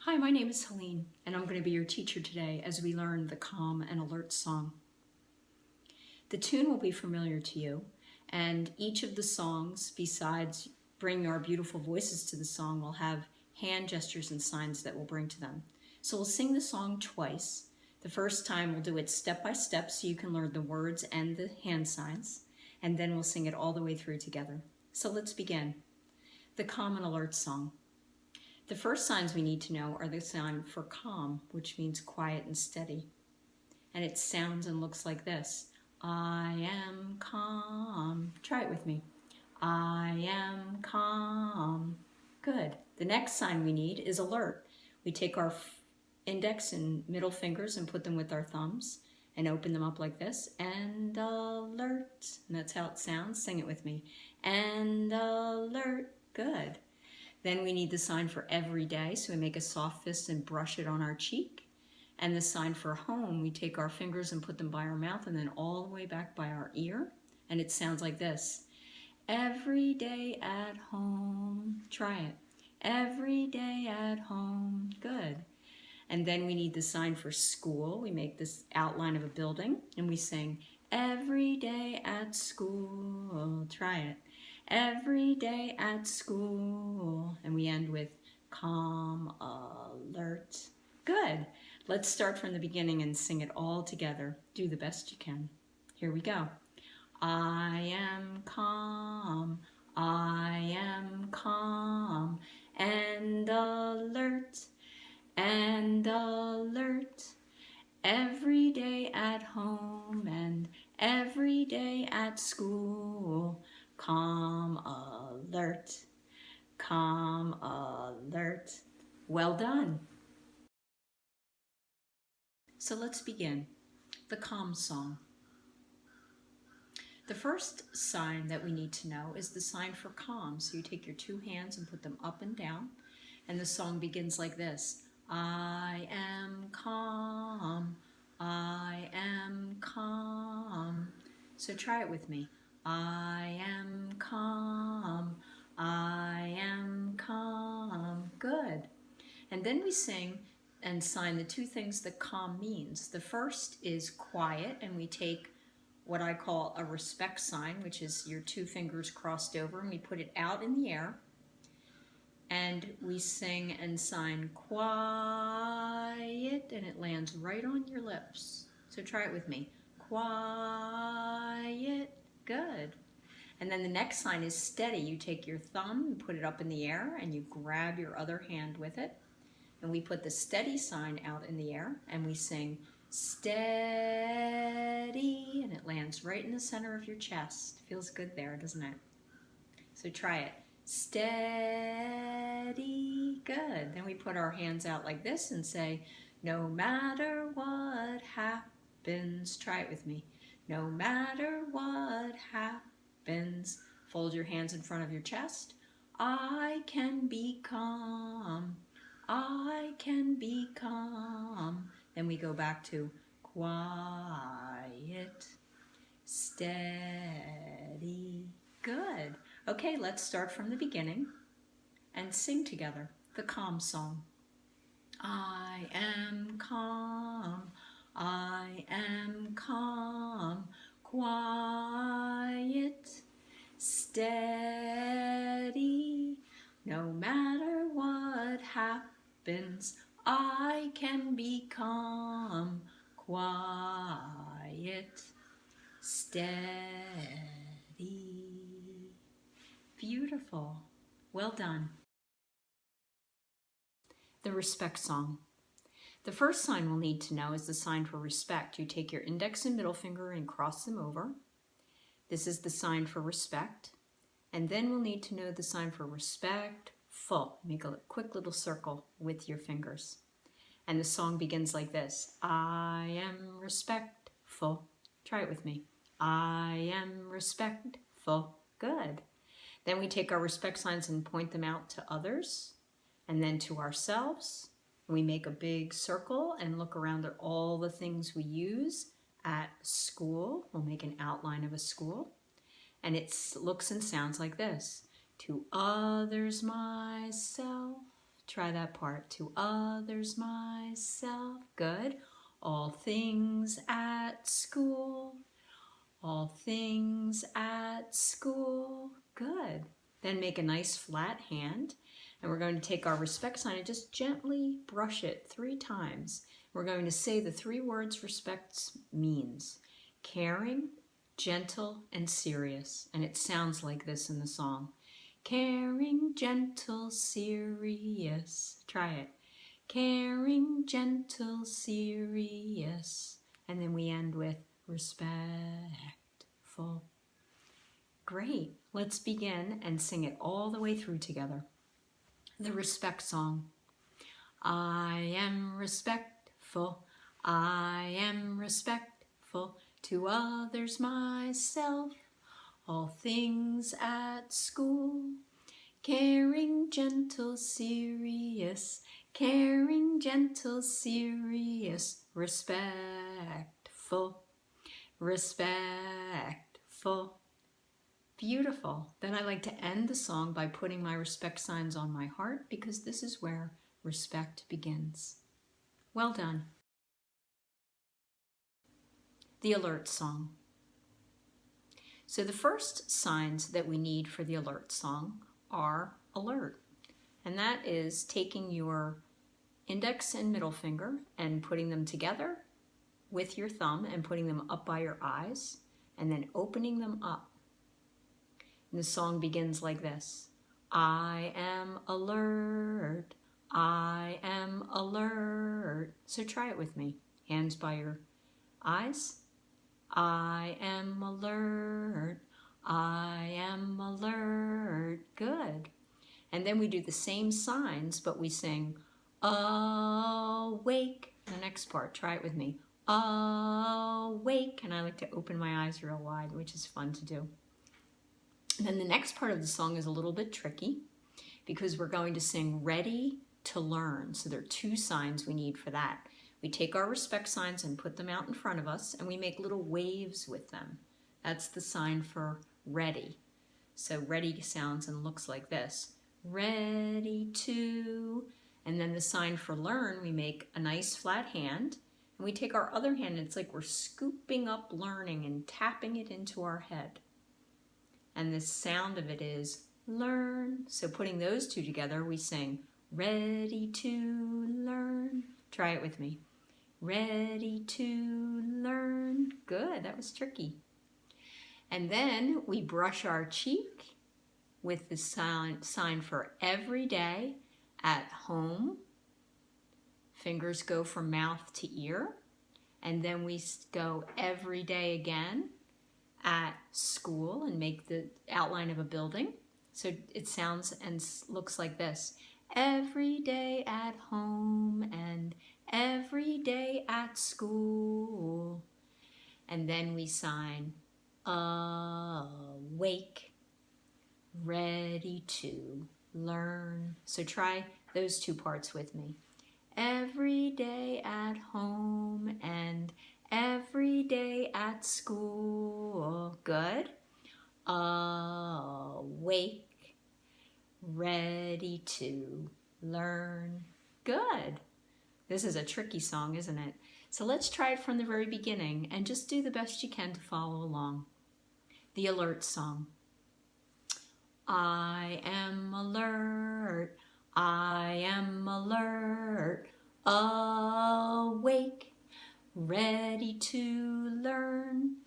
Hi, my name is Helene, and I'm going to be your teacher today as we learn the Calm and Alert song. The tune will be familiar to you, and each of the songs, besides bringing our beautiful voices to the song, will have hand gestures and signs that we'll bring to them. So we'll sing the song twice. The first time we'll do it step by step so you can learn the words and the hand signs, and then we'll sing it all the way through together. So let's begin. The Calm and Alert song. The first signs we need to know are the sign for calm, which means quiet and steady. And it sounds and looks like this. I am calm. Try it with me. I am calm. Good. The next sign we need is alert. We take our index and middle fingers and put them with our thumbs and open them up like this. And alert. And that's how it sounds. Sing it with me. And alert. Good. Then we need the sign for every day, so we make a soft fist and brush it on our cheek. And the sign for home, we take our fingers and put them by our mouth and then all the way back by our ear. And it sounds like this. Every day at home. Try it. Every day at home. Good. And then we need the sign for school. We make this outline of a building and we sing, every day at school. Try it. Every day at school. And we end with calm, alert. Good. Let's start from the beginning and sing it all together. Do the best you can. Here we go. I am calm, I am calm, and alert, and alert. Every day at home and every day at school. Calm, alert, calm, alert. Well done. So let's begin. The calm song. The first sign that we need to know is the sign for calm. So you take your two hands and put them up and down, and the song begins like this. I am calm, I am calm. So try it with me. I am calm, I am calm. Good. And then we sing and sign the two things that calm means. The first is quiet, and we take what I call a respect sign, which is your two fingers crossed over, and we put it out in the air. And we sing and sign quiet, and it lands right on your lips. So try it with me. Quiet. Good. And then the next sign is steady. You take your thumb and put it up in the air, and you grab your other hand with it. And we put the steady sign out in the air, and we sing steady, and it lands right in the center of your chest. Feels good there, doesn't it? So try it. Steady. Good. Then we put our hands out like this and say, no matter what happens. Try it with me. No matter what happens. Fold your hands in front of your chest. I can be calm. I can be calm. Then we go back to quiet, steady. Good. Okay, let's start from the beginning and sing together the calm song. I am calm, I am calm, quiet, steady. No matter what happens, I can be calm, quiet, steady. Beautiful. Well done. The respect song. The first sign we'll need to know is the sign for respect. You take your index and middle finger and cross them over. This is the sign for respect. And then we'll need to know the sign for respectful. Make a quick little circle with your fingers. And the song begins like this. I am respectful. Try it with me. I am respectful. Good. Then we take our respect signs and point them out to others and then to ourselves. We make a big circle and look around at all the things we use at school. We'll make an outline of a school. And it looks and sounds like this. To others myself. Try that part. To others, myself. Good. All things at school. All things at school. Good. Then make a nice flat hand. And we're going to take our respect sign and just gently brush it 3 times. We're going to say the 3 words respect means. Caring, gentle, and serious. And it sounds like this in the song. Caring, gentle, serious. Try it. Caring, gentle, serious. And then we end with respectful. Great. Let's begin and sing it all the way through together. The respect song. I am respectful. I am respectful to others, myself. All things at school. Caring, gentle, serious. Caring, gentle, serious. Respectful. Respectful. Beautiful. Then I like to end the song by putting my respect signs on my heart because this is where respect begins. Well done. The alert song. So the first signs that we need for the alert song are alert. And that is taking your index and middle finger and putting them together with your thumb and putting them up by your eyes and then opening them up. And the song begins like this. I am alert. I am alert. So try it with me. Hands by your eyes. I am alert. I am alert. Good. And then we do the same signs, but we sing awake. The next part, try it with me. Awake. And I like to open my eyes real wide, which is fun to do. And then the next part of the song is a little bit tricky because we're going to sing ready to learn. So there are 2 signs we need for that. We take our respect signs and put them out in front of us and we make little waves with them. That's the sign for ready. So ready sounds and looks like this. Ready to, and then the sign for learn, we make a nice flat hand and we take our other hand and it's like we're scooping up learning and tapping it into our head. And the sound of it is learn. So putting those 2 together, we sing ready to learn. Try it with me. Ready to learn. Good, that was tricky. And then we brush our cheek with the sign for every day at home. Fingers go from mouth to ear. And then we go every day again at school and make the outline of a building. So it sounds and looks like this. Every day at home and every day at school. And then we sign awake, ready to learn. So try those 2 parts with me. Every day at home and every day at school. Good. Awake, ready to learn. Good. This is a tricky song, isn't it? So let's try it from the very beginning and just do the best you can to follow along. The alert song. I am alert. I am alert. Awake, ready to learn.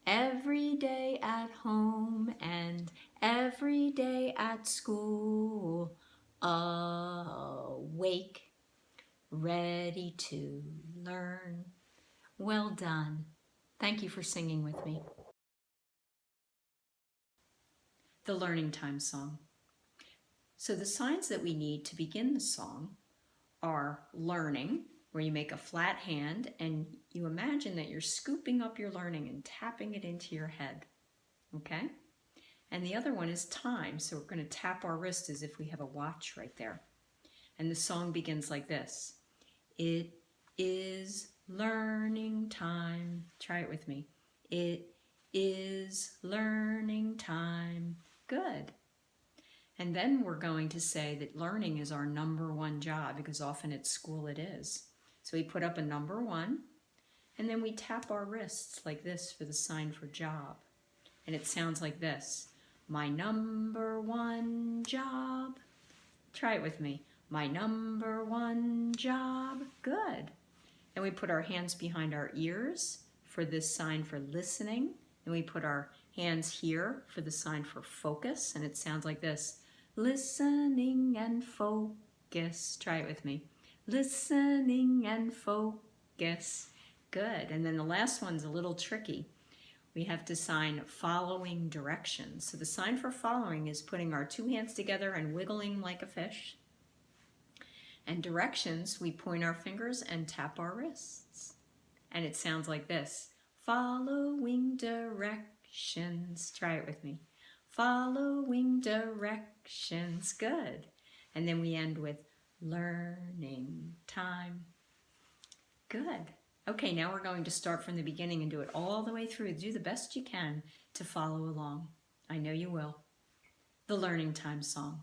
Every day at home and every day at school. Awake, ready to learn. Well done. Thank you for singing with me. The Learning Time Song. So the signs that we need to begin the song are learning, where you make a flat hand and you imagine that you're scooping up your learning and tapping it into your head, okay? And the other one is time, so we're going to tap our wrist as if we have a watch right there. And the song begins like this. It is learning time. Try it with me. It is learning time. Good. And then we're going to say that learning is our number one job, because often at school it is. So we put up a number one, and then we tap our wrists like this for the sign for job. And it sounds like this. My number one job. Try it with me. My number one job. Good. And we put our hands behind our ears for this sign for listening. And we put our hands here for the sign for focus. And it sounds like this. Listening and focus. Try it with me. Listening and focus. Good. And then the last one's a little tricky. We have to sign following directions. So the sign for following is putting our two hands together and wiggling like a fish. And directions, we point our fingers and tap our wrists. And it sounds like this. Following directions. Try it with me. Following directions. Good. And then we end with learning time. Good. Okay, now we're going to start from the beginning and do it all the way through. Do the best you can to follow along. I know you will. The learning time song.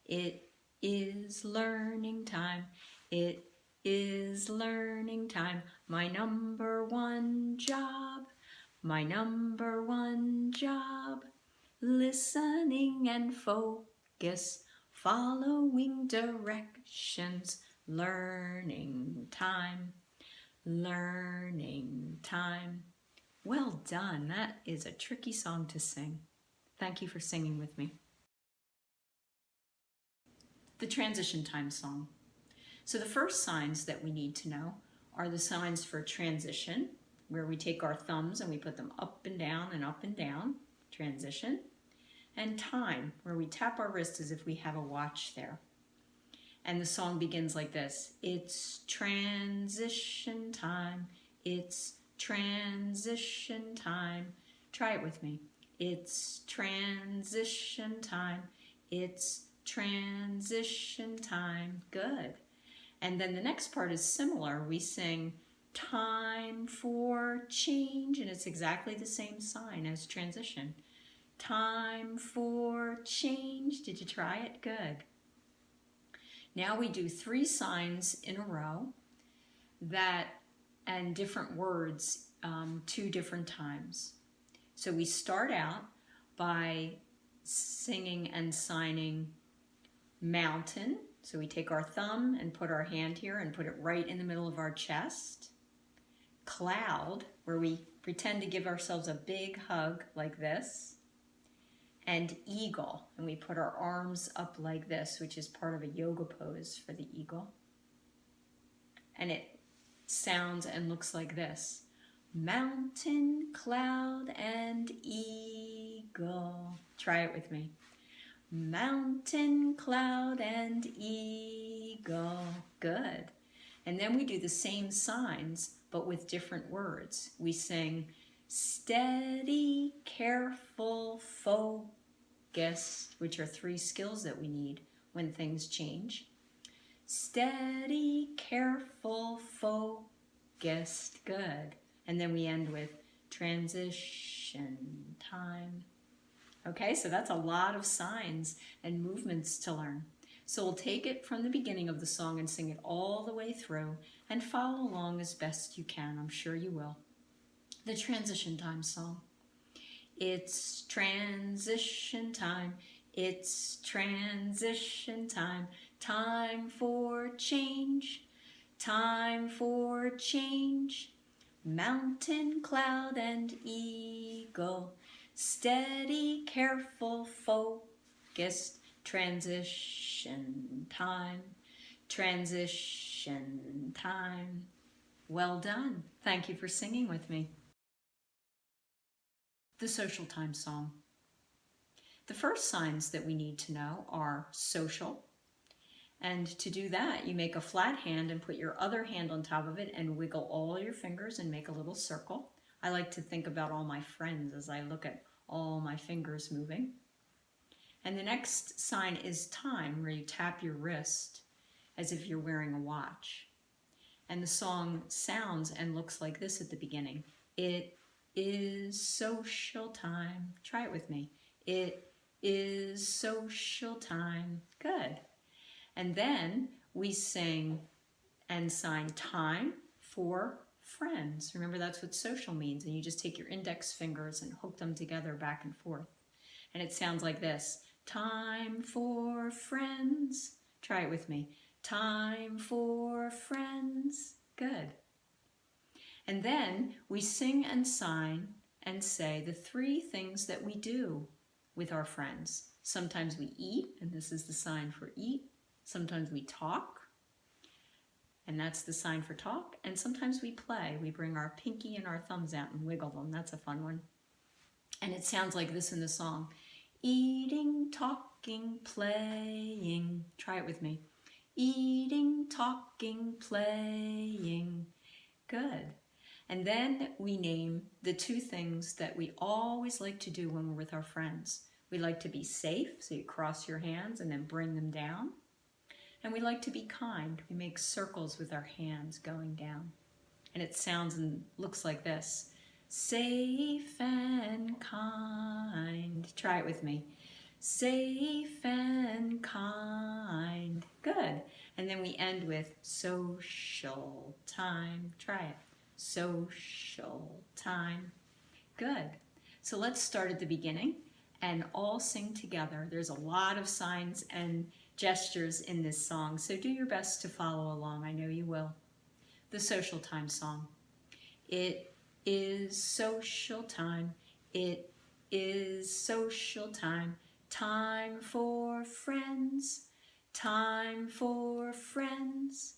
It is learning time. It is learning time. My number one job. My number one job. Listening and focus. Following directions. Learning time. Learning time. Well done. That is a tricky song to sing. Thank you for singing with me. The transition time song. So the first signs that we need to know are the signs for transition, where we take our thumbs and we put them up and down, transition, and time, where we tap our wrist as if we have a watch there. And the song begins like this. It's transition time. It's transition time. Try it with me. It's transition time. It's transition time. Good. And then the next part is similar. We sing time for change, and it's exactly the same sign as transition. Time for change. Did you try it? Good. Now we do 3 signs in a row and different words 2 different times. So we start out by singing and signing mountain. So we take our thumb and put our hand here and put it right in the middle of our chest. Cloud, where we pretend to give ourselves a big hug like this. And eagle, and we put our arms up like this, which is part of a yoga pose for the eagle. And it sounds and looks like this. Mountain, cloud, and eagle. Try it with me. Mountain, cloud, and eagle. Good. And then we do the same signs, but with different words. We sing steady, careful, focused, which are 3 skills that we need when things change. Steady, careful, focused. Good. And then we end with transition time. Okay, so that's a lot of signs and movements to learn. So we'll take it from the beginning of the song and sing it all the way through and follow along as best you can. I'm sure you will. The transition time song. It's transition time. It's transition time. Time for change. Time for change. Mountain, cloud, and eagle. Steady, careful, focused. Transition time. Transition time. Well done. Thank you for singing with me. The social time song. The first signs that we need to know are social. And to do that, you make a flat hand and put your other hand on top of it and wiggle all your fingers and make a little circle. I like to think about all my friends as I look at all my fingers moving. And the next sign is time, where you tap your wrist as if you're wearing a watch. And the song sounds and looks like this at the beginning. It is social time. Try it with me. It is social time. Good. And then we sing and sign time for friends. Remember, that's what social means. And you just take your index fingers and hook them together back and forth. And it sounds like this. Time for friends. Try it with me. Time for friends. Good. And then we sing and sign and say the 3 things that we do with our friends. Sometimes we eat, and this is the sign for eat. Sometimes we talk, and that's the sign for talk. And sometimes we play. We bring our pinky and our thumbs out and wiggle them. That's a fun one. And it sounds like this in the song. Eating, talking, playing. Try it with me. Eating, talking, playing. Good. And then we name the 2 things that we always like to do when we're with our friends. We like to be safe, so you cross your hands and then bring them down. And we like to be kind. We make circles with our hands going down. And it sounds and looks like this. Safe and kind. Try it with me. Safe and kind. Good. And then we end with social time. Try it. Social time. Good. So let's start at the beginning and all sing together. There's a lot of signs and gestures in this song, so do your best to follow along. I know you will. The social time song. It is social time. It is social time. Time for friends. Time for friends.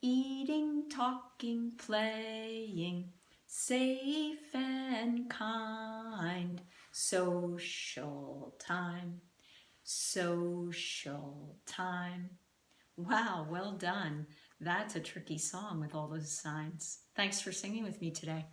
Eating, talking, playing, safe and kind. Social time. Social time. Wow, well done. That's a tricky song with all those signs. Thanks for singing with me today.